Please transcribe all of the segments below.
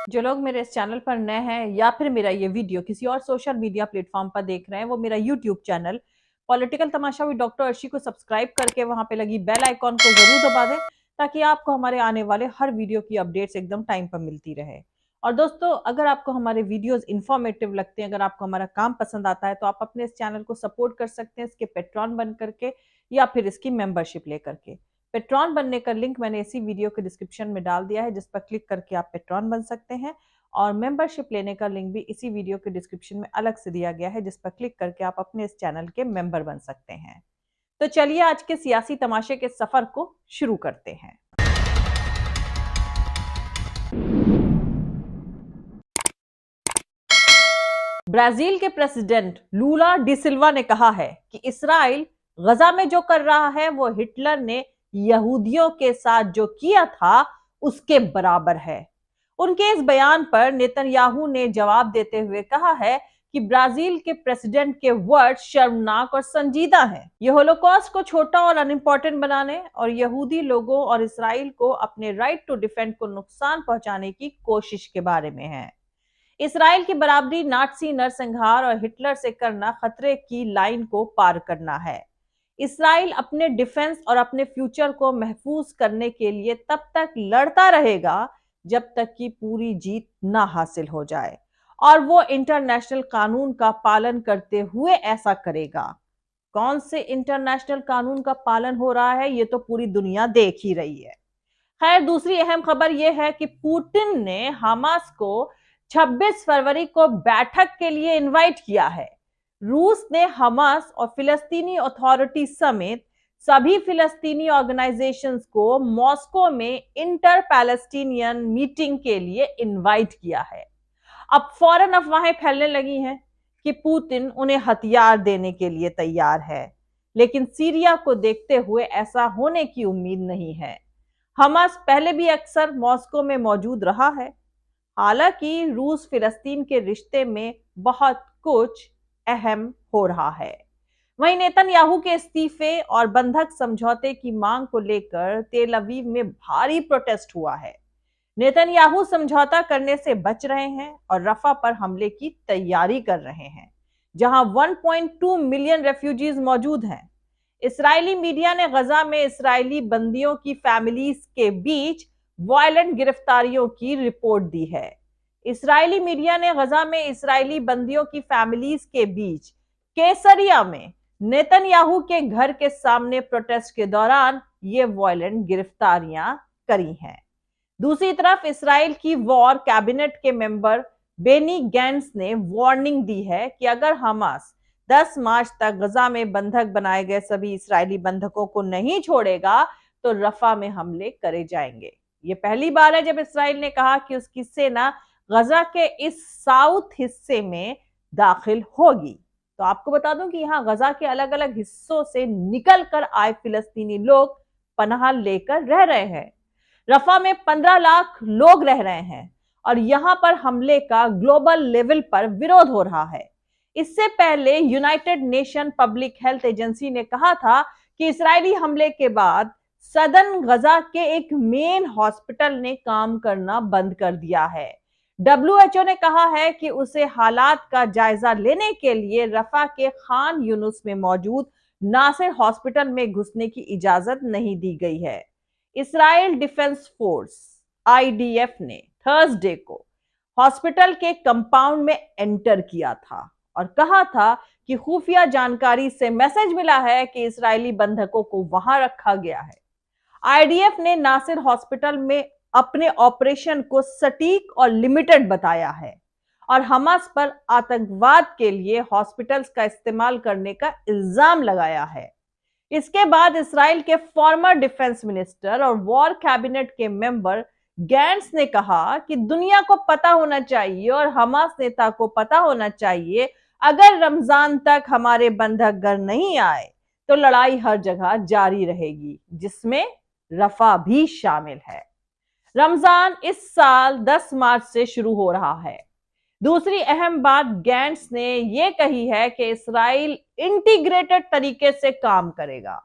जो लोग मेरे इस चैनल पर नए हैं या फिर मेरा ये वीडियो किसी और सोशल मीडिया प्लेटफॉर्म पर देख रहे हैं, वो मेरा YouTube channel political Tamasha with doctor Arshi को सब्सक्राइब करके वहां पे लगी बेल आइकॉन को जरूर दबा दें, ताकि आपको हमारे आने वाले हर वीडियो की अपडेट्स एकदम टाइम पर मिलती रहे। और दोस्तों, अगर आपको हमारे वीडियोस इंफॉर्मेटिव लगते हैं, अगर आपको हमारा काम पसंद आता है, तो आप अपने इस चैनल को सपोर्ट कर सकते हैं इसके पेट्रॉन बन करके या फिर इसकी मेंबरशिप लेकर के। पेट्रॉन बनने का लिंक मैंने इसी वीडियो के डिस्क्रिप्शन में डाल दिया है, जिस पर क्लिक करके आप पेट्रॉन बन सकते हैं। और मेंबरशिप लेने का लिंक भी इसी वीडियो के डिस्क्रिप्शन में अलग से दिया गया है, जिस पर क्लिक करके आप अपने इस चैनल के मेंबर बन सकते हैं। तो चलिए आज के सियासी तमाशे के सफर को शुरू करते हैं। ब्राजील के प्रेसिडेंट लूला डी सिल्वा ने कहा है कि इस्राइल गजा में जो कर रहा है वो हिटलर ने यहूदियों के साथ जो किया था उसके बराबर है। उनके इस बयान पर नेतन्याहू ने जवाब देते हुए कहा है कि ब्राजील के प्रेसिडेंट के वर्ड शर्मनाक और संजीदा हैं। ये होलोकॉस्ट को छोटा और अनइम्पोर्टेंट बनाने और यहूदी लोगों और इस्राइल को अपने राइट टू डिफेंड को नुकसान पहुंचाने की कोशिश के बारे में है। इस्राइल की बराबरी नाटसी नरसंहार और हिटलर से करना खतरे की लाइन को पार करना है। इस्राइल अपने डिफेंस और अपने फ्यूचर को महफूज करने के लिए तब तक लड़ता रहेगा जब तक कि पूरी जीत ना हासिल हो जाए, और वो इंटरनेशनल कानून का पालन करते हुए ऐसा करेगा। कौन से इंटरनेशनल कानून का पालन हो रहा है, ये तो पूरी दुनिया देख ही रही है। खैर, दूसरी अहम खबर यह है कि पुतिन ने हमास को 26 फरवरी को बैठक के लिए इनवाइट किया है। रूस ने हमास और फिलिस्तीनी अथॉरिटी समेत सभी फिलिस्तीनी ऑर्गेनाइजेशंस को मॉस्को में इंटर पैलेस्टीनियन मीटिंग के लिए इनवाइट किया है। अब फौरन अफवाहें फैलने लगी हैं कि पुतिन उन्हें हथियार देने के लिए तैयार है, लेकिन सीरिया को देखते हुए ऐसा होने की उम्मीद नहीं है। हमास पहले भी अक्सर मॉस्को में मौजूद रहा है। हालांकि रूस फिलिस्तीन के रिश्ते में बहुत कुछ अहम हो रहा है। वहीं नेतन्याहू के इस्तीफे और बंधक समझौते की मांग को लेकर तेल अवीव में भारी प्रोटेस्ट हुआ है। नेतन्याहू समझौता करने से बच रहे हैं और रफा पर हमले की तैयारी कर रहे हैं, जहां 1.2 मिलियन रेफ्यूजीज मौजूद हैं। इस्राएली मीडिया ने गजा में इस्राएली बंदियों की फैमिलीज के बीच वायलेंट गिरफ्तारियों की रिपोर्ट दी है। इस्राएली मीडिया ने गजा में इस्राएली बंदियों की फैमिलीज के बीच केसरिया में नेतन्याहू के घर के सामने प्रोटेस्ट के दौरान ये वायलेंट गिरफ्तारियां करी हैं। दूसरी तरफ इस्राएल की वॉर कैबिनेट के मेंबर बेनी गैंट्स ने वार्निंग दी है कि अगर हमास 10 मार्च तक गजा में बंधक बनाए गए सभी इस्राएली बंधकों को नहीं छोड़ेगा तो रफा में हमले करे जाएंगे। ये पहली बार है जब इस्राएल ने कहा कि उसकी सेना गजा के इस साउथ हिस्से में दाखिल होगी। तो आपको बता दूं कि यहाँ गजा के अलग अलग हिस्सों से निकल कर आए फिलिस्तीनी लोग पनाह लेकर रह रहे हैं। रफा में 15 लाख लोग रह रहे हैं और यहां पर हमले का ग्लोबल लेवल पर विरोध हो रहा है। इससे पहले United nation public health agency ने कहा था कि इस्राएली हमले के बाद सदर्न गजा के एक मेन हॉस्पिटल ने काम करना बंद कर दिया है। डब्ल्यूएचओ ने कहा है कि उसे हालात का जायजा लेने के लिए रफा के खान यूनुस में मौजूद नासिर हॉस्पिटल में घुसने की इजाजत नहीं दी गई है। इस्राइल डिफेंस फोर्स आईडीएफ ने थर्सडे को हॉस्पिटल के कंपाउंड में एंटर किया था और कहा था कि खुफिया जानकारी से मैसेज मिला है कि इस्राएली बंधकों को वहां रखा गया है। आईडीएफ ने नासिर हॉस्पिटल में अपने ऑपरेशन को सटीक और लिमिटेड बताया है और हमास पर आतंकवाद के लिए हॉस्पिटल्स का इस्तेमाल करने का इल्जाम लगाया है। इसके बाद इस्राएल के फॉर्मर डिफेंस मिनिस्टर और वॉर कैबिनेट के मेंबर गैंट्स ने कहा कि दुनिया को पता होना चाहिए और हमास नेता को पता होना चाहिए, अगर रमजान तक हमारे बंधक घर नहीं आए तो लड़ाई हर जगह जारी रहेगी, जिसमें रफा भी शामिल है। रमजान इस साल 10 मार्च से शुरू हो रहा है। दूसरी अहम बात गैंट्स ने यह कही है कि इस्राइल इंटीग्रेटेड तरीके से काम करेगा।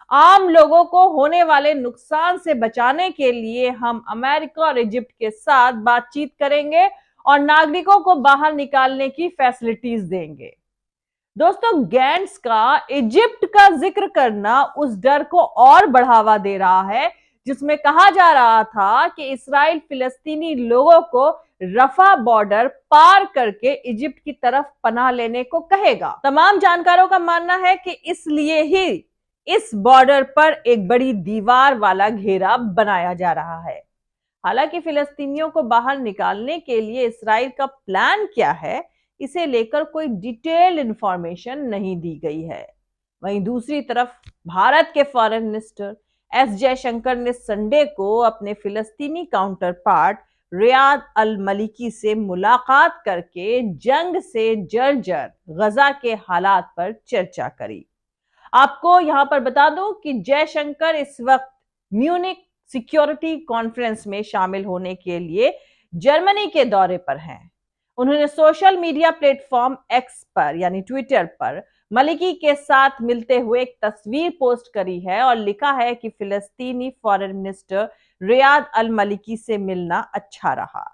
आम लोगों को होने वाले नुकसान से बचाने के लिए हम अमेरिका और इजिप्ट के साथ बातचीत करेंगे और नागरिकों को बाहर निकालने की फैसिलिटीज देंगे। दोस्तों, गैंट्स का इजिप्ट का जिक्र करना उस डर को और बढ़ावा दे रहा है जिसमें कहा जा रहा था कि इसराइल फिलिस्तीनी लोगों को रफा बॉर्डर पार करके इजिप्ट की तरफ पनाह लेने को कहेगा। तमाम जानकारों का मानना है कि इसलिए ही इस बॉर्डर पर एक बड़ी दीवार वाला घेरा बनाया जा रहा है। हालांकि फिलिस्तीनियों को बाहर निकालने के लिए इसराइल का प्लान क्या है, इसे लेकर कोई डिटेल्ड इंफॉर्मेशन नहीं दी गई है। वहीं दूसरी तरफ भारत के फॉरेन मिनिस्टर एस जयशंकर ने संडे को अपने फिलिस्तीनी काउंटर पार्ट रियाद अल मलिकी से मुलाकात करके जंग से जर्जर गजा के हालात पर चर्चा करी। आपको यहां पर बता दूं कि जयशंकर इस वक्त म्यूनिक सिक्योरिटी कॉन्फ्रेंस में शामिल होने के लिए जर्मनी के दौरे पर हैं। उन्होंने सोशल मीडिया प्लेटफॉर्म एक्स पर यानी ट्विटर पर मलिकी के साथ मिलते हुए एक तस्वीर पोस्ट करी है और लिखा है कि फिलिस्तीनी फॉरेन मिनिस्टर रियाद अल मलिकी से मिलना अच्छा रहा।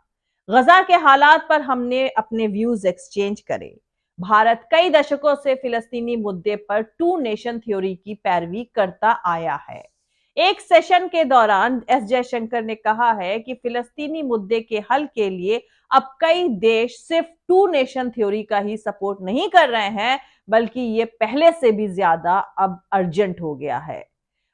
गजा के हालात पर हमने अपने व्यूज एक्सचेंज करे। भारत कई दशकों से फिलिस्तीनी मुद्दे पर टू नेशन थ्योरी की पैरवी करता आया है। एक सेशन के दौरान एस जयशंकर ने कहा है कि फिलिस्तीनी मुद्दे के हल के लिए अब कई देश सिर्फ टू नेशन थ्योरी का ही सपोर्ट नहीं कर रहे हैं, बल्कि ये पहले से भी ज्यादा अब अर्जेंट हो गया है।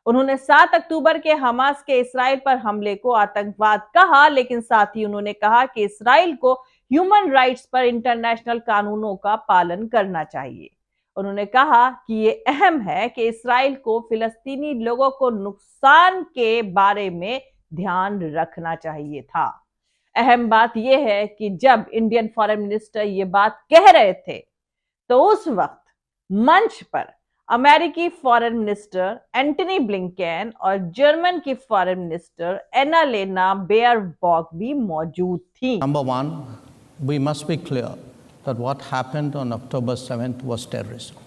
उन्होंने 7 अक्टूबर के हमास के इसराइल पर हमले को आतंकवाद कहा, लेकिन साथ ही उन्होंने कहा कि इसराइल को ह्यूमन राइट्स पर इंटरनेशनल कानूनों का पालन करना चाहिए। उन्होंने कहा कि ये अहम है कि इसराइल को फिलिस्तीनी लोगों को नुकसान के बारे में ध्यान रखना चाहिए था। अहम बात यह है कि जब इंडियन फॉरेन मिनिस्टर ये बात कह रहे थे तो उस वक्त मंच पर अमेरिकी फॉरेन मिनिस्टर एंटनी ब्लिंकेन और जर्मन की फॉरेन मिनिस्टर एनालेना बेयरबॉक भी मौजूद थी। Number one, we must be clear that what happened on October 7th was terrorism.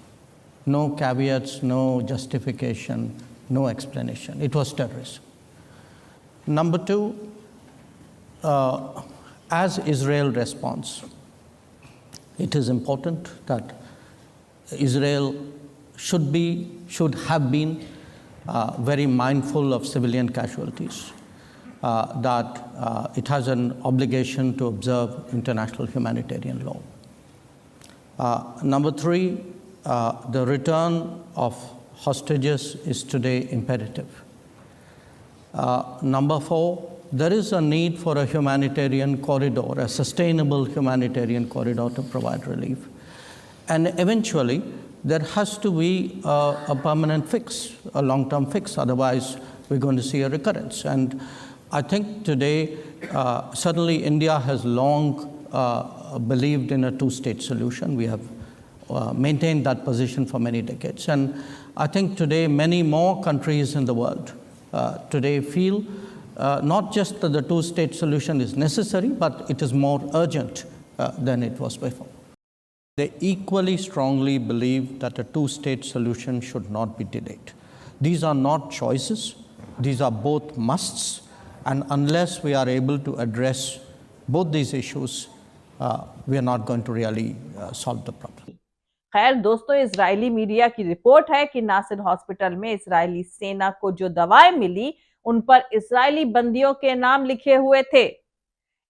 No caveats, no justification, no explanation. It was terrorism. Number two, as Israel responds, it is important that Israel should have been very mindful of civilian casualties. That it has an obligation to observe international humanitarian law. Number three, the return of hostages is today imperative. Number four, there is a need for a humanitarian corridor, a sustainable humanitarian corridor to provide relief. And eventually, there has to be a permanent fix, a long-term fix, otherwise we're going to see a recurrence. And I think today, certainly India has long believed in a two-state solution. We have maintained that position for many decades. And I think today many more countries in the world today feel not just that the two-state solution is necessary, but it is more urgent than it was before. They equally strongly believe that a two-state solution should not be delayed. These are not choices. These are both musts. And unless we are able to address both these issues, we are not going to really solve the problem. खैर दोस्तों, Israeli media की report है कि Nasir hospital में Israeli सेना को जो दवाएं मिली उन पर इजरायली बंदियों के नाम लिखे हुए थे।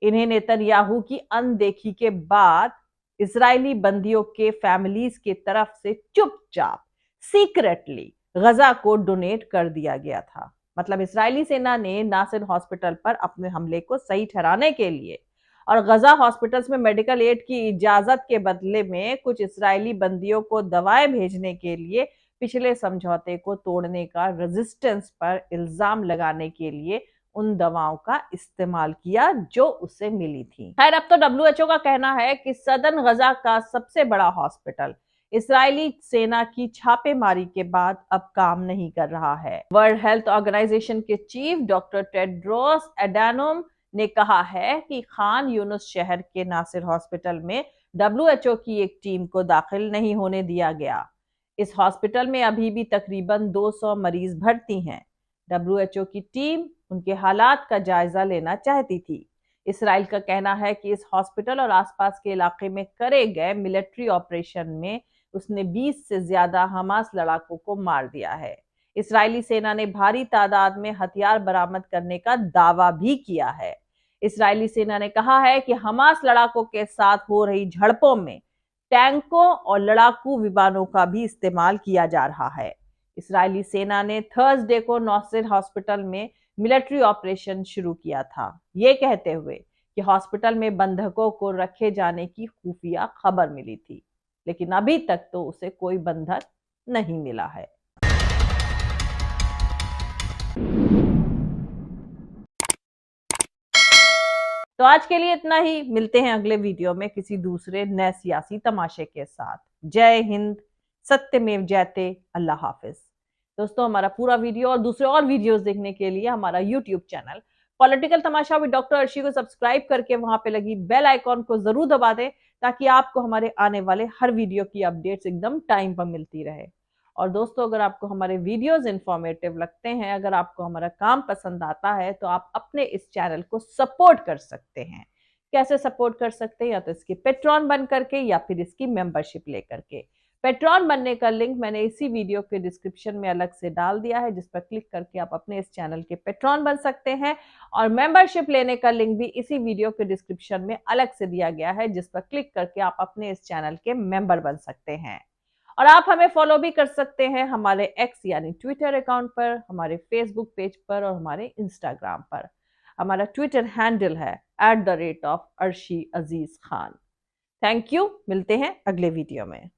इन्हें नेतन्याहू की अनदेखी के बाद इजरायली बंदियों के फैमिलीज की तरफ से चुपचाप सीक्रेटली गजा को डोनेट कर दिया गया था। मतलब इजरायली सेना ने नासिर हॉस्पिटल पर अपने हमले को सही ठहराने के लिए और गजा हॉस्पिटल्स में मेडिकल एड की इजाजत के बदले में कुछ इजरायली बंदियों को दवाएं भेजने के लिए पिछले समझौते को तोड़ने का रेजिस्टेंस पर इल्जाम लगाने के लिए उन दवाओं का इस्तेमाल किया जो उसे मिली थी। खैर, अब तो WHO का कहना है कि सदर्न गजा का सबसे बड़ा हॉस्पिटल इजरायली सेना की छापेमारी के बाद अब काम नहीं कर रहा है। वर्ल्ड हेल्थ ऑर्गेनाइजेशन के चीफ डॉक्टर टेड्रोस एडानोम ने कहा है कि खान यूनुस शहर के नासिर हॉस्पिटल में WHO की एक टीम को दाखिल नहीं होने दिया गया। इस हॉस्पिटल में अभी भी तकरीबन 200 मरीज भर्ती हैं। WHO की टीम उनके हालात का जायजा लेना चाहती थी। इसराइल का कहना है कि इस हॉस्पिटल और आसपास के इलाके में करे गए मिलिट्री ऑपरेशन में उसने 20 से ज्यादा हमास लड़ाकों को मार दिया है। इस्राएली सेना ने भारी तादाद में हथियार बरामद करने का दावा भी किया है। इस्राएली सेना ने कहा है कि हमास लड़ाकों के साथ हो रही झड़पों में टैंकों और लड़ाकू विमानों का भी इस्तेमाल किया जा रहा है। इस्राएली सेना ने थर्सडे को नौसिर हॉस्पिटल में मिलिट्री ऑपरेशन शुरू किया था, ये कहते हुए कि हॉस्पिटल में बंधकों को रखे जाने की खुफिया खबर मिली थी, लेकिन अभी तक तो उसे कोई बंधक नहीं मिला है। तो आज के लिए इतना ही। मिलते हैं अगले वीडियो में किसी दूसरे नए सियासी तमाशे के साथ। जय हिंद, सत्यमेव जयते, अल्लाह हाफिज। दोस्तों, हमारा पूरा वीडियो और दूसरे और वीडियोस देखने के लिए हमारा YouTube channel political Tamasha with doctor Arshi को सब्सक्राइब करके वहां पे लगी बेल आइकॉन को जरूर दबा दें, ताकि आपको हमारे आने वाले हर वीडियो की अपडेट्स एकदम टाइम पर मिलती रहे। और दोस्तों, अगर आपको हमारे वीडियोस इंफॉर्मेटिव लगते हैं, अगर आपको हमारा काम पसंद आता है, तो आप अपने इस चैनल को सपोर्ट कर सकते हैं। कैसे सपोर्ट कर सकते हैं? या तो इसकी पेट्रॉन बन करके या फिर इसकी मेंबरशिप लेकर के। पेट्रॉन बनने का लिंक मैंने इसी वीडियो के डिस्क्रिप्शन में अलग से डाल दिया है, जिस पर क्लिक करके आप अपने इस चैनल के पेट्रॉन बन सकते हैं। और मेंबरशिप लेने का लिंक भी इसी वीडियो के डिस्क्रिप्शन में अलग से दिया गया है, जिस पर क्लिक करके आप अपने इस चैनल के मेंबर बन सकते हैं। और आप हमें फॉलो भी कर सकते हैं हमारे एक्स यानी ट्विटर अकाउंट पर, हमारे फेसबुक पेज पर और हमारे इंस्टाग्राम पर। हमारा ट्विटर हैंडल है @arshi Aziz Khan. Thank you. मिलते हैं अगले वीडियो में।